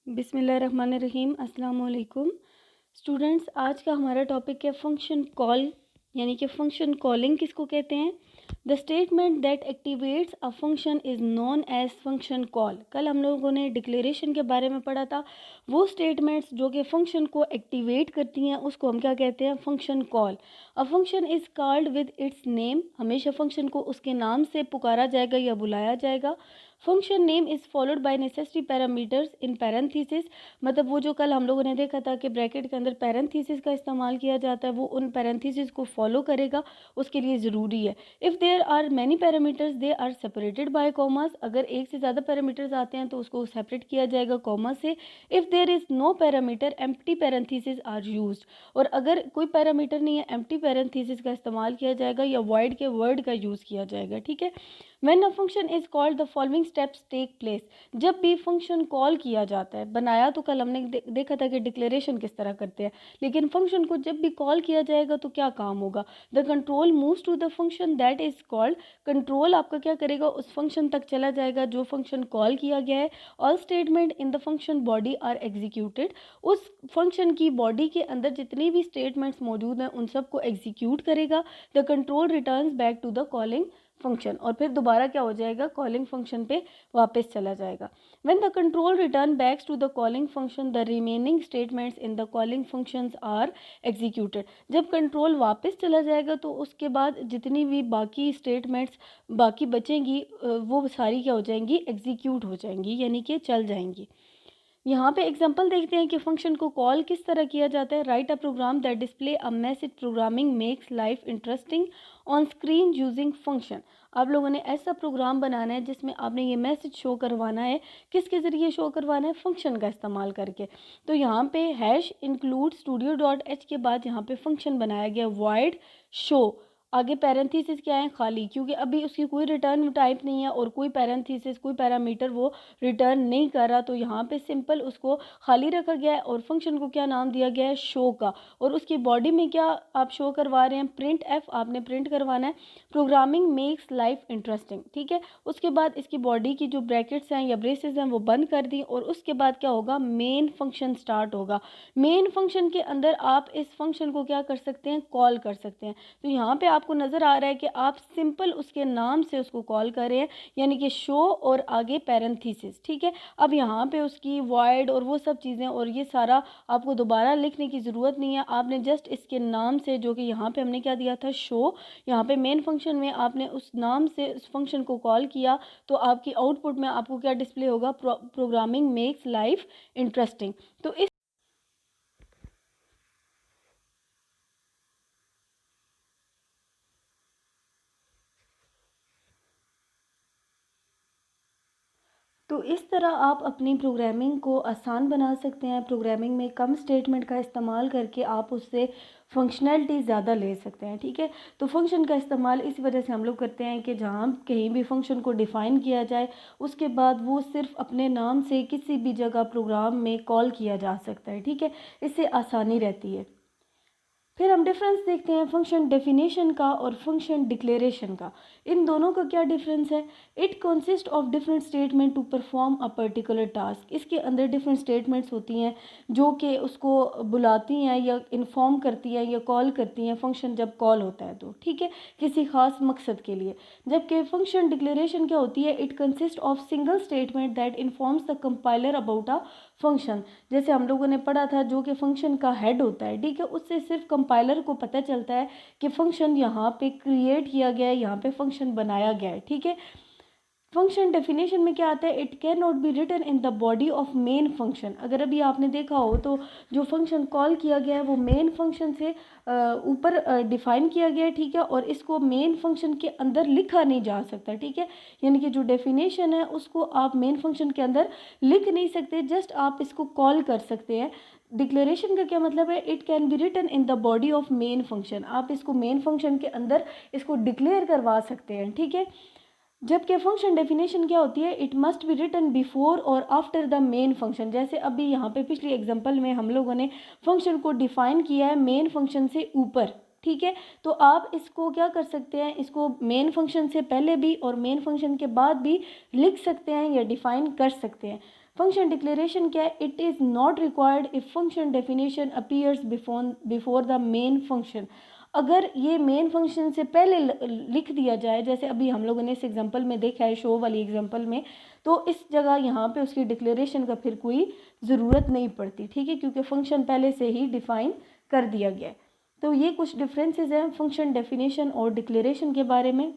बिस्मिल्लाहिर्रहमानिर्रहीम। अस्सलाम वालेकुम स्टूडेंट्स। आज का हमारा टॉपिक है फंक्शन कॉल, यानी कि फंक्शन कॉलिंग किसको कहते हैं। The statement that activates a function is known as function call. कल हम लोगों ने डिक्लेरेशन के बारे में पढ़ा था। वो स्टेटमेंट्स जो कि फंक्शन को एक्टिवेट करती हैं उसको हम क्या कहते हैं, function call. A function is called with its name. हमेशा फंक्शन को उसके नाम से पुकारा जाएगा या बुलाया जाएगा। Function name is followed by necessary parameters in parenthesis. मतलब वो जो कल हम लोगों ने देखा था कि ब्रैकेट के अंदर पैरेंथेसिस का इस्तेमाल किया जाता है, वो उन पैरेंथेसिस को फॉलो करेगा, उसके लिए ज़रूरी है। If there are many parameters they are separated by commas. अगर एक से ज़्यादा पैरामीटर्स आते हैं तो उसको सेपरेट किया जाएगा कॉमा से। If there is no parameter empty parenthesis are used. और अगर कोई पैरामीटर नहीं है, एम्प्टी पैरेंथेसिस का इस्तेमाल किया जाएगा या वॉइड के वर्ड का यूज़ किया जाएगा। ठीक है। When a function is called the following steps take place। जब भी फंक्शन कॉल किया जाता है, बनाया तो कल हमने देखा था कि डिक्लेरेशन किस तरह करते हैं, लेकिन फंक्शन को जब भी कॉल किया जाएगा तो क्या काम होगा। The control moves to the function that is called. Control आपका क्या करेगा, उस फंक्शन तक चला जाएगा जो फंक्शन कॉल किया गया है। All statement in the function body are executed. उस फंक्शन की बॉडी के अंदर जितनी भी स्टेटमेंट्स मौजूद हैं उन सबको एग्जीक्यूट करेगा। The control returns back to the calling function. और फिर दोबारा क्या हो जाएगा, कॉलिंग फंक्शन पे वापस चला जाएगा। When the control return backs to the calling function the remaining statements in the calling functions are executed. जब कंट्रोल वापस चला जाएगा तो उसके बाद जितनी भी बाकी स्टेटमेंट्स बाकी बचेंगी वो सारी क्या हो जाएंगी, एग्जीक्यूट हो जाएंगी, यानी कि चल जाएंगी। यहाँ पे एग्जांपल देखते हैं कि फंक्शन को कॉल किस तरह किया जाता है। Write a program that display a message. Programming makes life interesting on screen using function. आप लोगों ने ऐसा प्रोग्राम बनाना है जिसमें आपने ये मैसेज शो करवाना है। किसके ज़रिए शो करवाना है, फंक्शन का इस्तेमाल करके। तो यहाँ पे hash include studio dot H के बाद यहाँ पे फंक्शन बनाया गया वॉइड शो। आगे पैरेंथेसिस क्या है, खाली, क्योंकि अभी उसकी कोई रिटर्न टाइप नहीं है और कोई पैरेंथेसिस कोई पैरामीटर वो रिटर्न नहीं कर रहा। तो यहाँ पे सिंपल उसको खाली रखा गया है और फंक्शन को क्या नाम दिया गया है, शो का। और उसकी बॉडी में क्या आप शो करवा रहे हैं, प्रिंट एफ आपने प्रिंट करवाना है। Programming makes life interesting. ठीक है। उसके बाद इसकी बॉडी की जो ब्रैकेट्स हैं या ब्रेसेस हैं वो बंद कर दी और उसके बाद क्या होगा, मेन फंक्शन स्टार्ट होगा। मेन फंक्शन के अंदर आप इस फंक्शन को क्या कर सकते हैं, कॉल कर सकते हैं। तो यहाँ पे आपको नज़र आ रहा है कि आप सिंपल उसके नाम से उसको कॉल कर रहे हैं, यानी कि शो और आगे पैरेंथेसिस। ठीक है। अब यहाँ पे उसकी वॉइड और वो सब चीज़ें और ये सारा आपको दोबारा लिखने की ज़रूरत नहीं है। आपने जस्ट इसके नाम से, जो कि यहाँ पे हमने क्या दिया था, शो, यहाँ पे मेन फंक्शन में आपने उस नाम से उस फंक्शन को कॉल किया तो आपकी आउटपुट में आपको क्या डिस्प्ले होगा, प्रोग्रामिंग मेक्स लाइफ इंटरेस्टिंग। तो इस तरह आप अपनी प्रोग्रामिंग को आसान बना सकते हैं। प्रोग्रामिंग में कम स्टेटमेंट का इस्तेमाल करके आप उससे फंक्शनैलिटी ज़्यादा ले सकते हैं। ठीक है। तो फंक्शन का इस्तेमाल इस वजह से हम लोग करते हैं कि जहाँ कहीं भी फंक्शन को डिफ़ाइन किया जाए उसके बाद वो सिर्फ अपने नाम से किसी भी जगह प्रोग्राम में कॉल किया जा सकता है। ठीक है। इससे आसानी रहती है। फिर हम डिफरेंस देखते हैं फंक्शन डेफिनेशन का और फंक्शन डिक्लेरेशन का। इन दोनों का क्या डिफरेंस है। It consist of different statement to perform a particular task. इसके अंदर डिफरेंट स्टेटमेंट्स होती हैं जो कि उसको बुलाती हैं या इन्फॉर्म करती हैं या कॉल करती हैं फंक्शन जब कॉल होता है तो। ठीक है, किसी खास मकसद के लिए। जबकि फंक्शन डिक्लेरेशन क्या होती है, it consist of single statement that informs the compiler about a function. जैसे हम लोगों ने पढ़ा था जो कि फंक्शन का हेड होता है। ठीक है। उससे सिर्फ कंपाइलर को पता चलता है कि फंक्शन यहाँ पे क्रिएट किया गया है, यहाँ पे फंक्शन बनाया गया है। ठीक है। फंक्शन डेफिनेशन में क्या आता है, it can not be written in the body of main function. अगर अभी आपने देखा हो तो जो फंक्शन कॉल किया गया है वो मेन फंक्शन से ऊपर डिफाइन किया गया है। ठीक है। और इसको मेन फंक्शन के अंदर लिखा नहीं जा सकता। ठीक है। यानी कि जो डेफिनेशन है उसको आप मेन फंक्शन के अंदर लिख नहीं सकते, जस्ट आप इसको कॉल कर सकते हैं। डिक्लेरेशन का क्या मतलब है, it can be written in the body of main function. आप इसको मेन फंक्शन के अंदर इसको डिक्लेयर करवा सकते हैं। ठीक है। जबकि फंक्शन डेफिनेशन क्या होती है, it must be written before और आफ्टर द मेन फंक्शन। जैसे अभी यहाँ पे पिछली एग्जांपल में हम लोगों ने फंक्शन को डिफाइन किया है मेन फंक्शन से ऊपर। ठीक है। तो आप इसको क्या कर सकते हैं, इसको मेन फंक्शन से पहले भी और मेन फंक्शन के बाद भी लिख सकते हैं या डिफाइन कर सकते हैं। फंक्शन डिक्लेरेशन क्या है? It is not required if function definition appears before the main function. अगर ये मेन फंक्शन से पहले लिख दिया जाए, जैसे अभी हम लोगों ने इस एग्जांपल में देखा है, शो वाली एग्जांपल में, तो इस जगह यहाँ पे उसकी डिक्लेरेशन का फिर कोई ज़रूरत नहीं पड़ती, ठीक है, क्योंकि फंक्शन पहले से ही डिफाइन कर दिया गया है। तो ये कुछ डिफरेंसेस हैं फंक्शन डेफिनेशन और डिक्लेरेशन के बारे में।